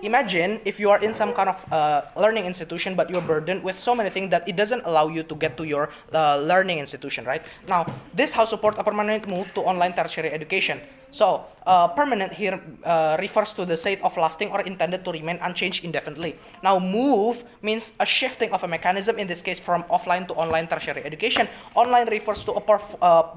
Imagine if you are in some kind of learning institution, but you're burdened with so many things that it doesn't allow you to get to your learning institution, right? Now, this house support a permanent move to online tertiary education. So, permanent here refers to the state of lasting or intended to remain unchanged indefinitely. Now, move means a shifting of a mechanism, in this case from offline to online tertiary education. Online refers to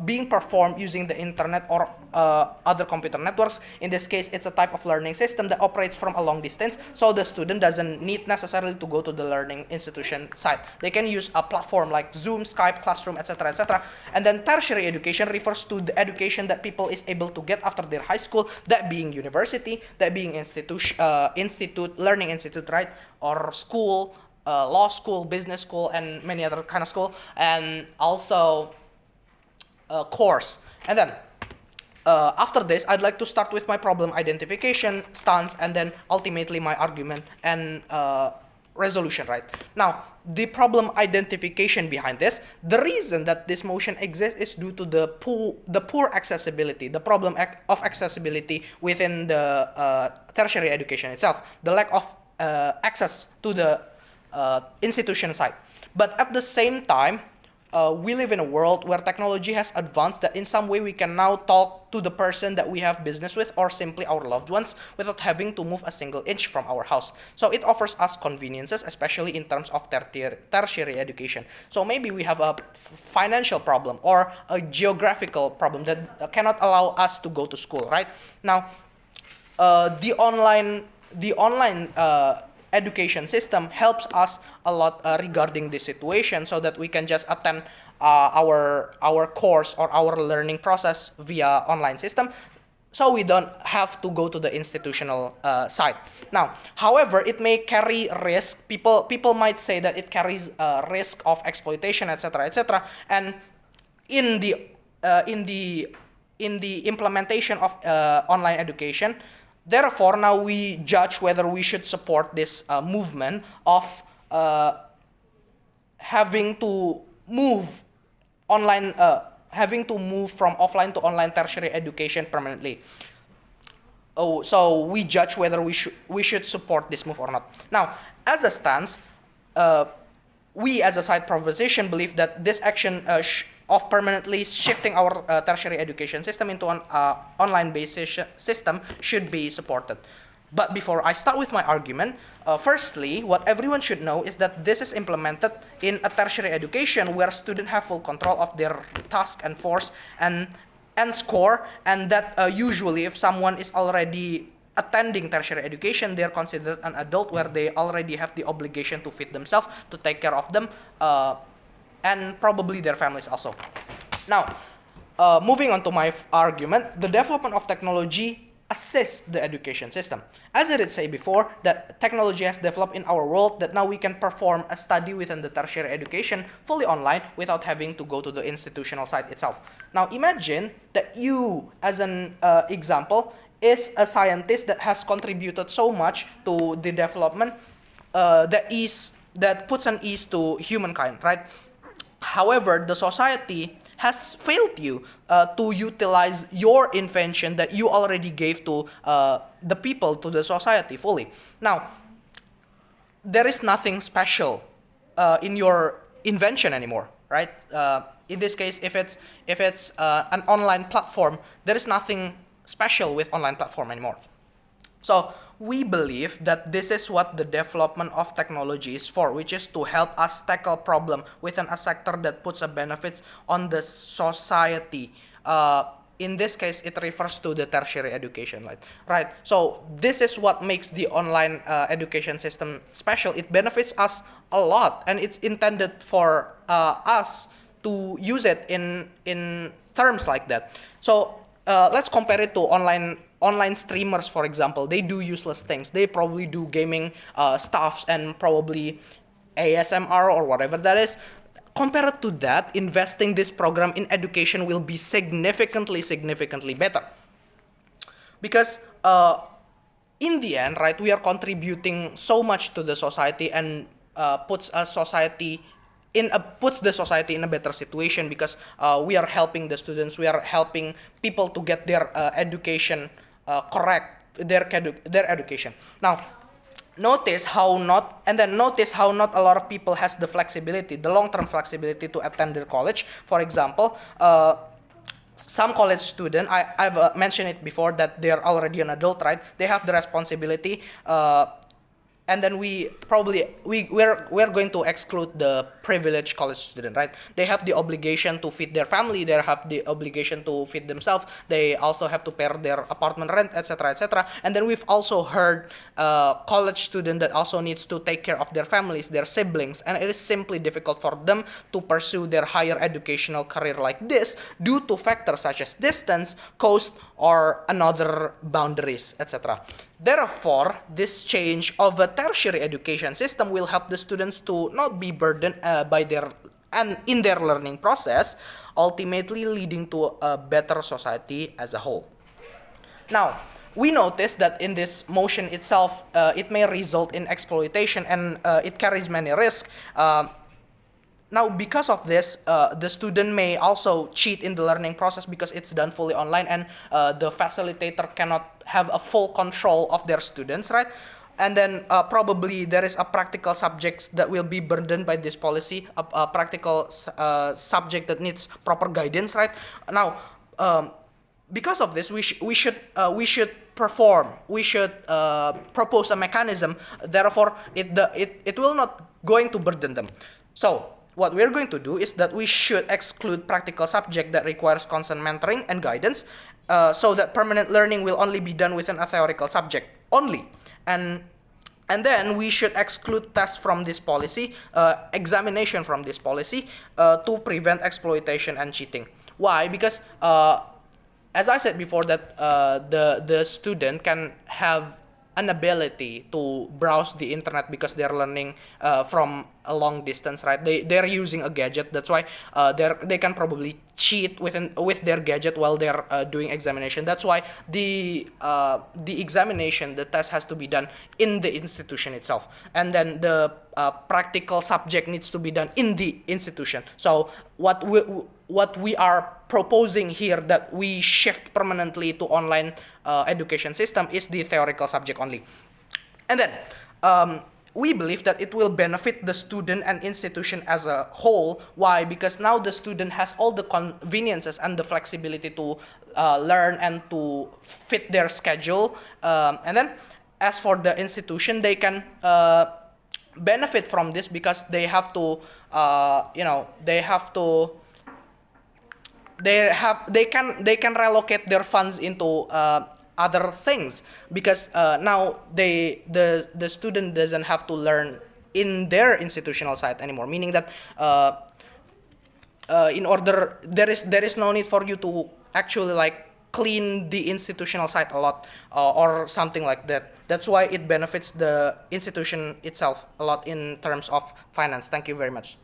being performed using the internet or other computer networks. In this case, it's a type of learning system that operates from a long distance, so the student doesn't need necessarily to go to the learning institution site. They can use a platform like Zoom, Skype, Classroom, etc., etc. And then tertiary education refers to the education that people is able to get after their high school, that being university, that being learning institute, right, or school, law school, business school, and many other kind of school, and also course. And then after this, I'd like to start with my problem identification stance, and then ultimately my argument and resolution, right? Now, the problem identification behind this, the reason that this motion exists is due to the poor accessibility, the problem of accessibility within the tertiary education itself, the lack of access to the institution side. But at the same time, we live in a world where technology has advanced that in some way we can now talk to the person that we have business with or simply our loved ones without having to move a single inch from our house. So it offers us conveniences, especially in terms of tertiary education. So maybe we have a financial problem or a geographical problem that cannot allow us to go to school, right? Now, the online education system helps us a lot regarding this situation, so that we can just attend our course or our learning process via online system, so we don't have to go to the institutional side. Now, however, it may carry risk. People might say that it carries risk of exploitation, etc., etc. And in the implementation of online education, therefore, now we judge whether we should support this movement of having to move from offline to online tertiary education permanently. So we judge whether we should support this move or not. Now, as a stance, we as a side proposition believe that this action of permanently shifting our tertiary education system into an online-based system should be supported. But before I start with my argument, firstly, what everyone should know is that this is implemented in a tertiary education where students have full control of their task and force and score, and that usually if someone is already attending tertiary education, they're considered an adult where they already have the obligation to feed themselves, to take care of them, and probably their families also. Now, moving on to my argument, the development of technology assists the education system. As I did say before, that technology has developed in our world that now we can perform a study within the tertiary education fully online without having to go to the institutional site itself. Now, imagine that you, as an example, is a scientist that has contributed so much to the development that puts an ease to humankind, right? However, the society has failed you to utilize your invention that you already gave to the people, to the society fully. Now, there is nothing special in your invention anymore, right? In this case, if it's an online platform, there is nothing special with online platform anymore. So we believe that this is what the development of technology is for, which is to help us tackle problem within a sector that puts a benefits on the society. In this case, it refers to the tertiary education, right? So this is what makes the online education system special. It benefits us a lot, and it's intended for us to use it in terms like that. So let's compare it to online streamers, for example. They do useless things. They probably do gaming stuffs and probably ASMR or whatever that is. Compared to that, investing this program in education will be significantly better. Because in the end, right, we are contributing so much to the society and puts the society in a better situation, because we are helping the students, we are helping people to get their education correct their education. Now, notice how not a lot of people has the flexibility, the long-term flexibility to attend their college. For example, some college student, I've mentioned it before that they are already an adult, right? They have the responsibility, and then we're going to exclude the privileged college student, right? They have the obligation to feed their family, they have the obligation to feed themselves, they also have to pay their apartment rent, etc., etc. And then we've also heard college student that also needs to take care of their families, their siblings, and it is simply difficult for them to pursue their higher educational career like this due to factors such as distance, cost, or another boundaries, etc. Therefore, this change of a tertiary education system will help the students to not be burdened in their learning process, ultimately leading to a better society as a whole. Now, we notice that in this motion itself, it may result in exploitation, and it carries many risks. Now, because of this, the student may also cheat in the learning process because it's done fully online, and the facilitator cannot have a full control of their students, right? And then probably there is a practical subjects that will be burdened by this policy, a practical subject that needs proper guidance, right? Now, because of this, we should propose a mechanism. Therefore, it will not going to burden them. So what we're going to do is that we should exclude practical subject that requires constant mentoring and guidance, so that permanent learning will only be done within a theoretical subject only. And then we should exclude tests from this policy, examination from this policy, to prevent exploitation and cheating. Why? Because as I said before, that the student can have an ability to browse the internet because they're learning from a long distance, right? They're using a gadget. That's why they can probably cheat with their gadget while they're doing examination. That's why the examination, the test has to be done in the institution itself, and then the practical subject needs to be done in the institution. So what we are proposing here, that we shift permanently to online education system, is the theoretical subject only. And then we believe that it will benefit the student and institution as a whole. Why? Because now the student has all the conveniences and the flexibility to learn and to fit their schedule. And then as for the institution, they can benefit from this because they have to, they can relocate their funds into other things, because now the student doesn't have to learn in their institutional site anymore, meaning that there is no need for you to actually like clean the institutional site a lot, or something like that. That's why it benefits the institution itself a lot in terms of finance. Thank you very much.